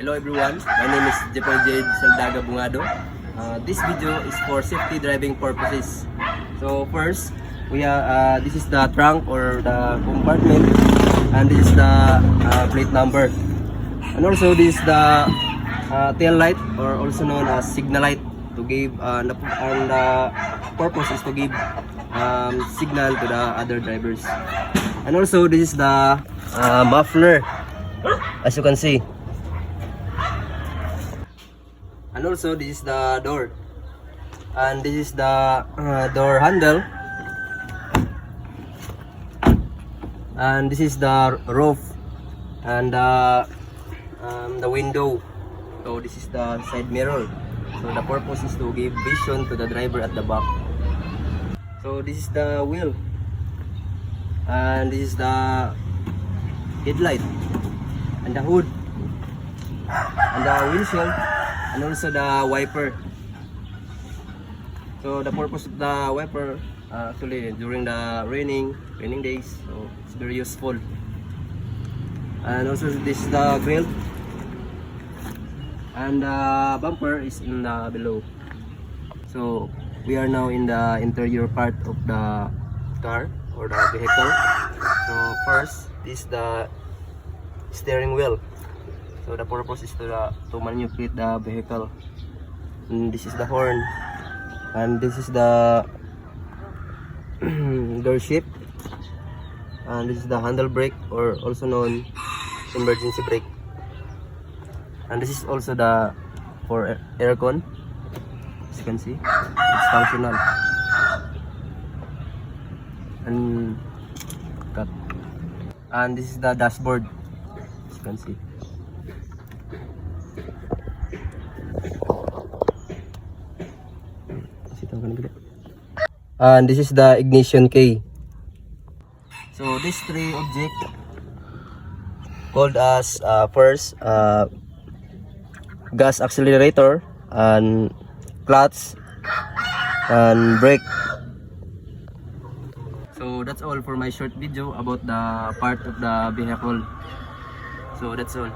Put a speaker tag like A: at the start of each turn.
A: Hello everyone, my name is Jepoy Jade Saldaga Bungado. This video is for safety driving purposes. So first, this is the trunk or the compartment, and this is the plate number. And also this is the tail light, or also known as signal light, to give and the purpose is to give signal to the other drivers. And also this is the muffler, as you can see. And also this is the door, and this is the door handle, and this is the roof, and the window. So this is the side mirror. So the purpose is to give vision to the driver at the back. So this is the wheel, and this is the headlight, and the hood, and the windshield, and also the wiper. So the purpose of the wiper, actually during the raining days, so it's very useful. And also this is the grill, and the bumper is in the below. So we are now in the interior part of the car or the vehicle. So first, this is the steering wheel. So the purpose is to manipulate the vehicle. And this is the horn, and this is the door shift, and this is the handle brake, or also known emergency brake. And this is also the for aircon. As you can see, it's functional. And cut. And this is the dashboard, as you can see. And this is the ignition key. So these three objects called as first gas accelerator, and clutch, and brake. So that's all for my short video about the part of the vehicle. So that's all.